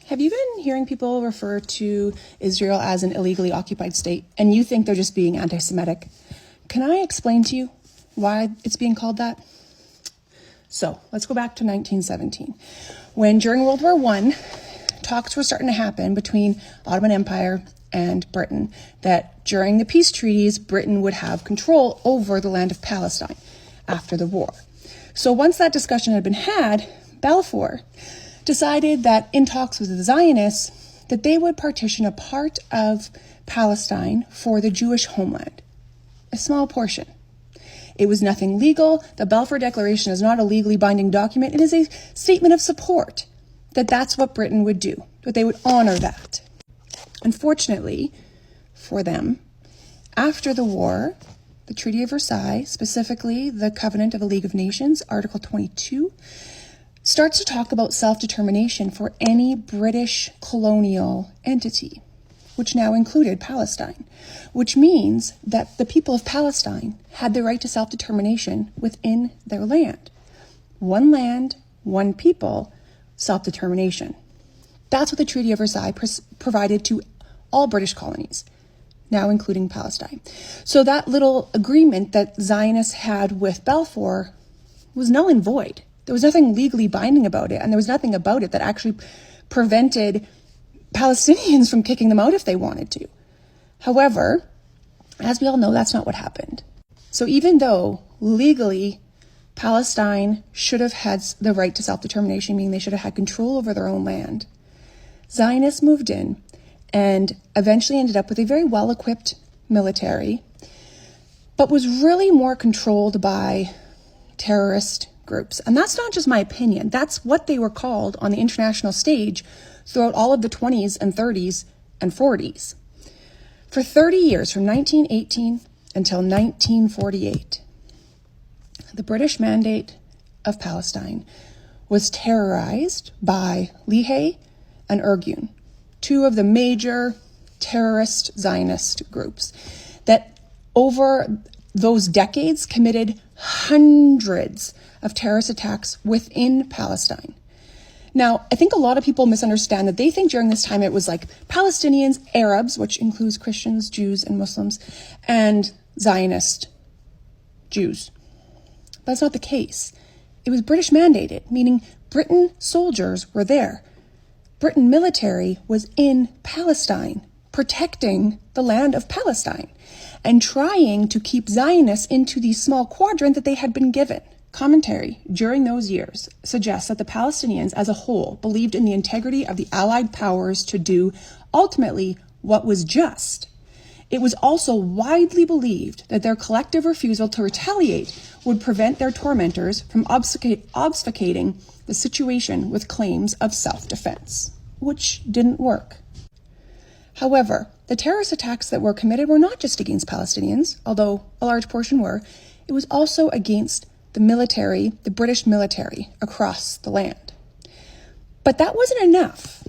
Have you been hearing people refer to Israel as an illegally occupied state, and you think they're just being anti-Semitic? Can I explain to you why it's being called that? So let's go back to 1917, when during World War I, talks were starting to happen between Ottoman Empire and Britain, that during the peace treaties, Britain would have control over the land of Palestine after the war. So once that discussion had been had, Balfour decided that in talks with the Zionists, that they would partition a part of Palestine for the Jewish homeland, a small portion. It was nothing legal. The Balfour Declaration is not a legally binding document. It is a statement of support that that's what Britain would do, that they would honor that. Unfortunately for them, after the war, the Treaty of Versailles, specifically the Covenant of the League of Nations, Article 22, starts to talk about self-determination for any British colonial entity, which now included Palestine, which means that the people of Palestine had the right to self-determination within their land. One land, one people, self-determination. That's what the Treaty of Versailles provided to all British colonies, now including Palestine. So that little agreement that Zionists had with Balfour was null and void. There was nothing legally binding about it, and there was nothing about it that actually prevented Palestinians from kicking them out if they wanted to. However, as we all know, that's not what happened. So even though legally Palestine should have had the right to self-determination, meaning they should have had control over their own land, Zionists moved in and eventually ended up with a very well-equipped military, but was really more controlled by terrorist groups. And that's not just my opinion. That's what they were called on the international stage throughout all of the 20s and 30s and 40s. For 30 years, from 1918 until 1948, the British Mandate of Palestine was terrorized by Lehi and Irgun, two of the major terrorist Zionist groups that over those decades committed hundreds of terrorist attacks within Palestine. Now, I think a lot of people misunderstand that. They think during this time it was like Palestinians, Arabs, which includes Christians, Jews, and Muslims, and Zionist Jews. But that's not the case. It was British mandated, meaning Britain soldiers were there. Britain military was in Palestine, protecting the land of Palestine and trying to keep Zionists into the small quadrant that they had been given. Commentary during those years suggests that the Palestinians as a whole believed in the integrity of the Allied powers to do ultimately what was just. It was also widely believed that their collective refusal to retaliate would prevent their tormentors from obfuscating the situation with claims of self-defense, which didn't work. However, the terrorist attacks that were committed were not just against Palestinians, although a large portion were. It was also against the military, the British military across the land. But that wasn't enough.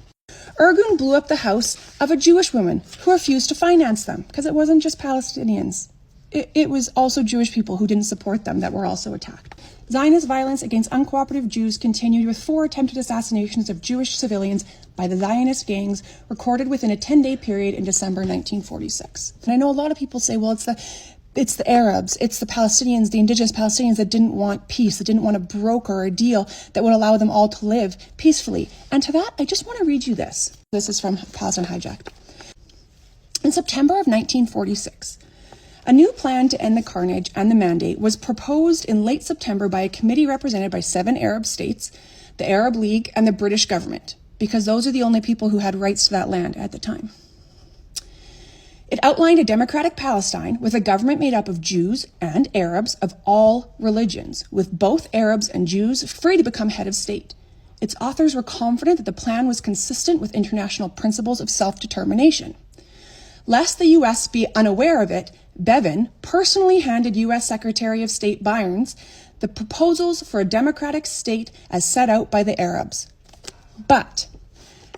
Irgun blew up the house of a Jewish woman who refused to finance them, because it wasn't just Palestinians. It was also Jewish people who didn't support them that were also attacked. Zionist violence against uncooperative Jews continued with 4 attempted assassinations of Jewish civilians by the Zionist gangs recorded within a 10-day period in December 1946. And I know a lot of people say, well, it's the Arabs, it's the Palestinians, the indigenous Palestinians that didn't want peace, that didn't want to broker a deal that would allow them all to live peacefully. And to that, I just want to read you this. This is from Palestine Hijacked. In September of 1946, a new plan to end the carnage and the mandate was proposed in late September by a committee represented by 7 Arab states, the Arab League, and the British government, because those are the only people who had rights to that land at the time. It outlined a democratic Palestine with a government made up of Jews and Arabs of all religions, with both Arabs and Jews free to become head of state. Its authors were confident that the plan was consistent with international principles of self-determination. Lest the U.S. be unaware of it, Bevin personally handed U.S. Secretary of State Barnes the proposals for a democratic state as set out by the Arabs. But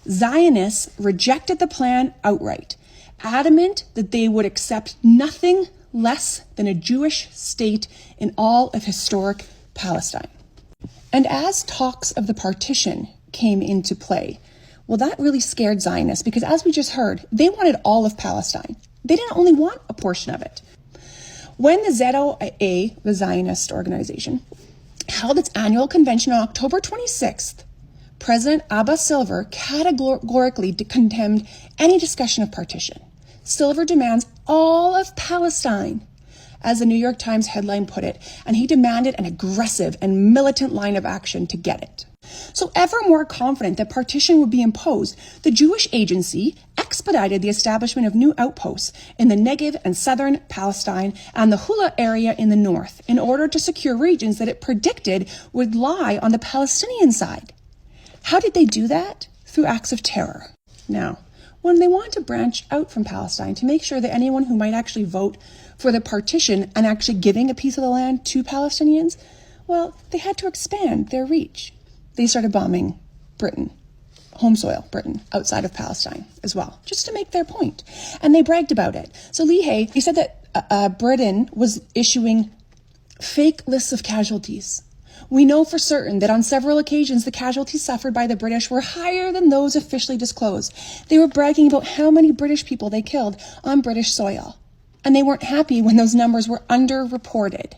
Zionists rejected the plan outright, adamant that they would accept nothing less than a Jewish state in all of historic Palestine. And as talks of the partition came into play, Well, that really scared Zionists because, as we just heard, they wanted all of Palestine. They didn't only want a portion of it. When the ZOA, the Zionist organization, held its annual convention on October 26th, President Abba Silver categorically condemned any discussion of partition. Silver demands all of Palestine, as the New York Times headline put it, and he demanded an aggressive and militant line of action to get it. So ever more confident that partition would be imposed, the Jewish Agency expedited the establishment of new outposts in the Negev and southern Palestine and the Hula area in the north in order to secure regions that it predicted would lie on the Palestinian side. How did they do that? Through acts of terror. Now, when they wanted to branch out from Palestine to make sure that anyone who might actually vote for the partition and actually giving a piece of the land to Palestinians, well, they had to expand their reach. They started bombing Britain, home soil Britain, outside of Palestine as well, just to make their point. And they bragged about it. So Leahy, he said that Britain was issuing fake lists of casualties. We know for certain that on several occasions, the casualties suffered by the British were higher than those officially disclosed. They were bragging about how many British people they killed on British soil. And they weren't happy when those numbers were underreported.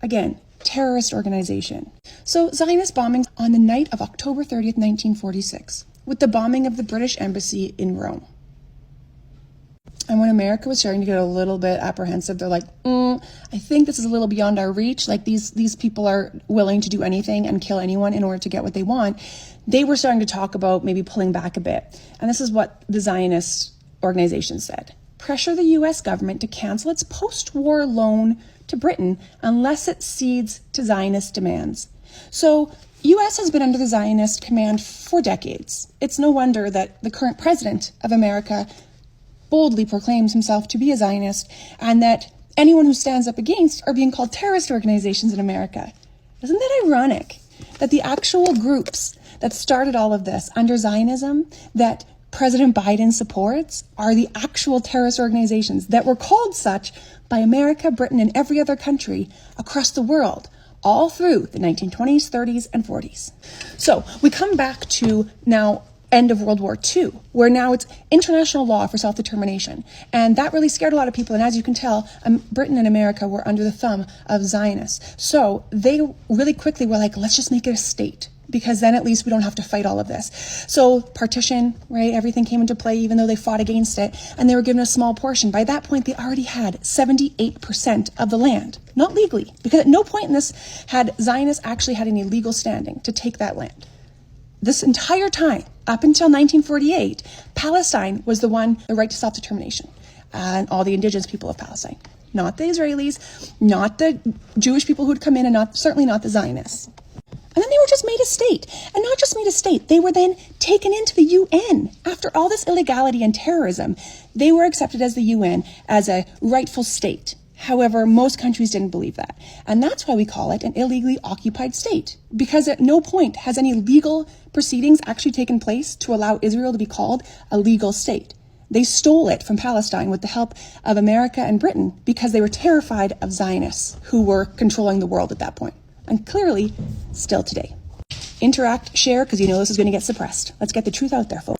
Again, terrorist organization. So Zionist bombings on the night of October 30th, 1946, with the bombing of the British embassy in Rome. And when America was starting to get a little bit apprehensive, they're like, I think this is a little beyond our reach. Like these people are willing to do anything and kill anyone in order to get what they want. They were starting to talk about maybe pulling back a bit. And this is what the Zionist organization said. Pressure the U.S. government to cancel its post-war loan to Britain unless it cedes to Zionist demands. So U.S. has been under the Zionist command for decades. It's no wonder that the current president of America boldly proclaims himself to be a Zionist, and that anyone who stands up against are being called terrorist organizations in America. Isn't that ironic that the actual groups that started all of this under Zionism, that President Biden supports, are the actual terrorist organizations that were called such by America, Britain, and every other country across the world, all through the 1920s, 30s, and 40s. So we come back to now end of World War II, where now it's international law for self-determination. And that really scared a lot of people. And as you can tell, Britain and America were under the thumb of Zionists. So they really quickly were like, let's just make it a state, because then at least we don't have to fight all of this. So partition, right, everything came into play, even though they fought against it, and they were given a small portion. By that point, they already had 78% of the land, not legally, because at no point in this had Zionists actually had any legal standing to take that land. This entire time, up until 1948, Palestine was the right to self-determination, and all the indigenous people of Palestine. Not the Israelis, not the Jewish people who'd come in, and certainly not the Zionists. And then they were just made a state. And not just made a state, they were then taken into the UN. After all this illegality and terrorism, they were accepted as the UN as a rightful state. However, most countries didn't believe that. And that's why we call it an illegally occupied state, because at no point has any legal proceedings actually taken place to allow Israel to be called a legal state. They stole it from Palestine with the help of America and Britain because they were terrified of Zionists who were controlling the world at that point. And clearly, still today. Interact, share, because you know this is going to get suppressed. Let's get the truth out there, folks.